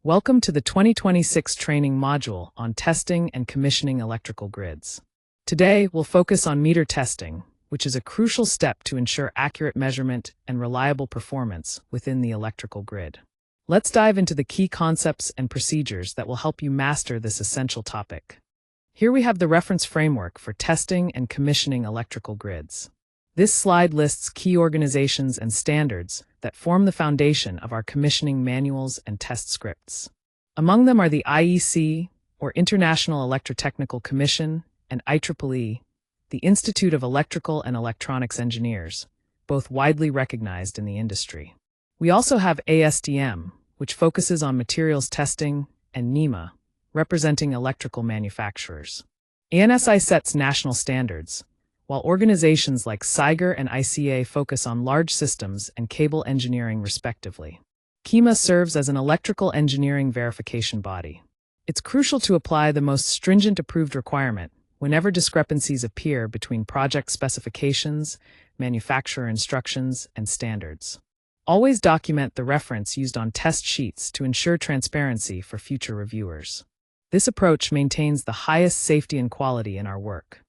Welcome to the 2026 training module on testing and commissioning electrical grids. Today, we'll focus on meter testing, which is a crucial step to ensure accurate measurement and reliable performance within the electrical grid. Let's dive into the key concepts and procedures that will help you master this essential topic. Here we have the reference framework for testing and commissioning electrical grids. This slide lists key organizations and standards that form the foundation of our commissioning manuals and test scripts. Among them are the IEC, or International Electrotechnical Commission, and IEEE, the Institute of Electrical and Electronics Engineers, both widely recognized in the industry. We also have ASTM, which focuses on materials testing, and NEMA, representing electrical manufacturers. ANSI sets national standards, while organizations like SIGER and ICA focus on large systems and cable engineering respectively. KEMA serves as an electrical engineering verification body. It's crucial to apply the most stringent approved requirement whenever discrepancies appear between project specifications, manufacturer instructions, and standards. Always document the reference used on test sheets to ensure transparency for future reviewers. This approach maintains the highest safety and quality in our work.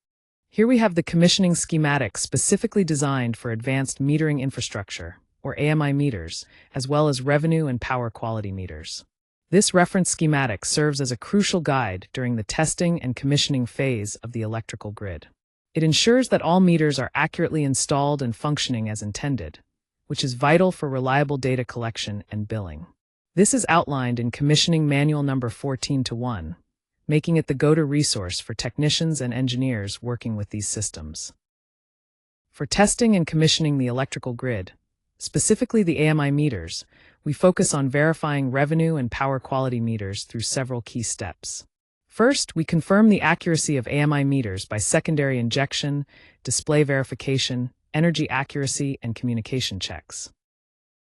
Here we have the commissioning schematic specifically designed for advanced metering infrastructure, or AMI meters, as well as revenue and power quality meters. This reference schematic serves as a crucial guide during the testing and commissioning phase of the electrical grid. It ensures that all meters are accurately installed and functioning as intended, which is vital for reliable data collection and billing. This is outlined in Commissioning Manual number 14-1. Making it the go-to resource for technicians and engineers working with these systems. For testing and commissioning the electrical grid, specifically the AMI meters, we focus on verifying revenue and power quality meters through several key steps. First, we confirm the accuracy of AMI meters by secondary injection, display verification, energy accuracy, and communication checks.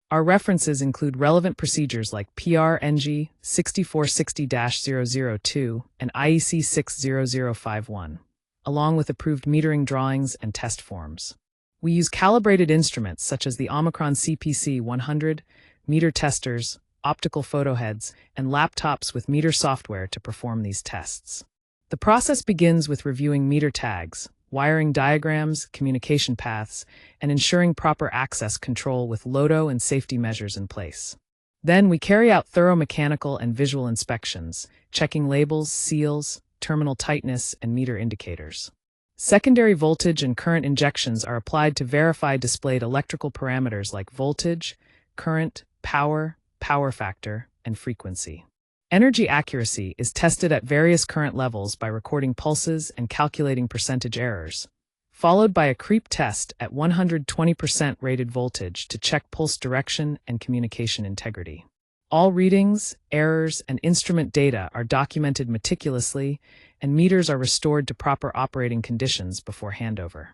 Our references include relevant procedures like PRNG 6460-002 and IEC 60051, along with approved metering drawings and test forms. We use calibrated instruments such as the Omicron CPC 100, meter testers, optical photo heads, and laptops with meter software to perform these tests. The process begins with reviewing meter tags, wiring diagrams, communication paths, and ensuring proper access control with LODO and safety measures in place. Then we carry out thorough mechanical and visual inspections, checking labels, seals, terminal tightness, and meter indicators. Secondary voltage and current injections are applied to verify displayed electrical parameters like voltage, current, power, power factor, and frequency. Energy accuracy is tested at various current levels by recording pulses and calculating percentage errors, followed by a creep test at 120% rated voltage to check pulse direction and communication integrity. All readings, errors, and instrument data are documented meticulously, and meters are restored to proper operating conditions before handover.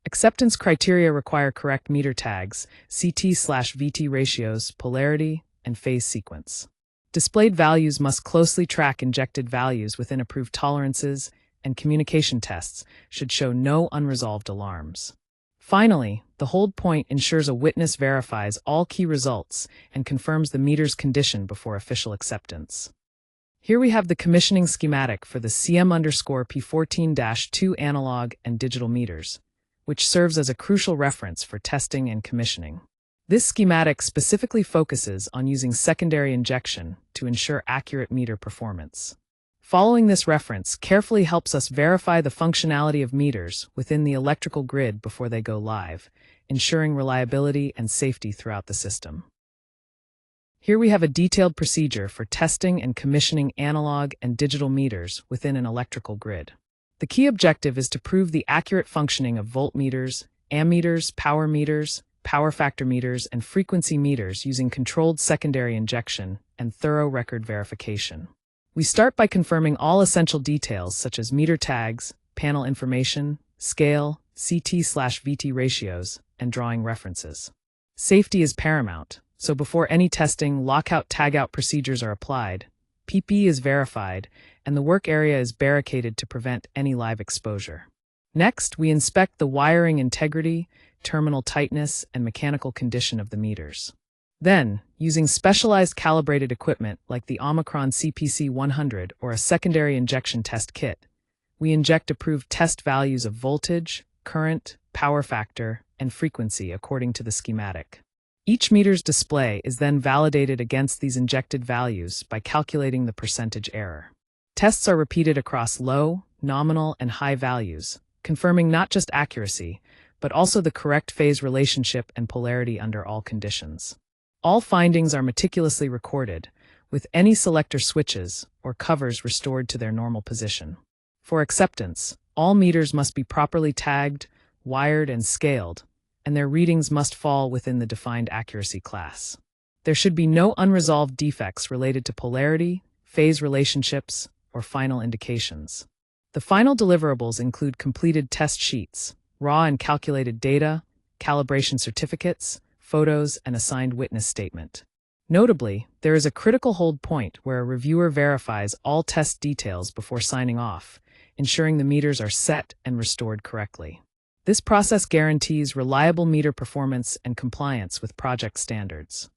Acceptance criteria require correct meter tags, CT/VT ratios, polarity, and phase sequence. Displayed values must closely track injected values within approved tolerances, and communication tests should show no unresolved alarms. Finally, the hold point ensures a witness verifies all key results and confirms the meter's condition before official acceptance. Here we have the commissioning schematic for the CM_P14-2 analog and digital meters, which serves as a crucial reference for testing and commissioning. This schematic specifically focuses on using secondary injection to ensure accurate meter performance. Following this reference carefully helps us verify the functionality of meters within the electrical grid before they go live, ensuring reliability and safety throughout the system. Here we have a detailed procedure for testing and commissioning analog and digital meters within an electrical grid. The key objective is to prove the accurate functioning of voltmeters, ammeters, power factor meters, and frequency meters using controlled secondary injection and thorough record verification. We start by confirming all essential details such as meter tags, panel information, scale, CT/VT ratios, and drawing references. Safety is paramount, so before any testing, lockout-tagout procedures are applied, PP is verified, and the work area is barricaded to prevent any live exposure. Next, we inspect the wiring integrity, terminal tightness, and mechanical condition of the meters. Then, using specialized calibrated equipment like the Omicron CPC 100 or a secondary injection test kit, we inject approved test values of voltage, current, power factor, and frequency according to the schematic. Each meter's display is then validated against these injected values by calculating the percentage error. Tests are repeated across low, nominal, and high values, confirming not just accuracy, but also the correct phase relationship and polarity under all conditions. All findings are meticulously recorded, with any selector switches or covers restored to their normal position. For acceptance, all meters must be properly tagged, wired, and scaled, and their readings must fall within the defined accuracy class. There should be no unresolved defects related to polarity, phase relationships, or final indications. The final deliverables include completed test sheets, raw and calculated data, calibration certificates, photos, and a signed witness statement. Notably, there is a critical hold point where a reviewer verifies all test details before signing off, ensuring the meters are set and restored correctly. This process guarantees reliable meter performance and compliance with project standards.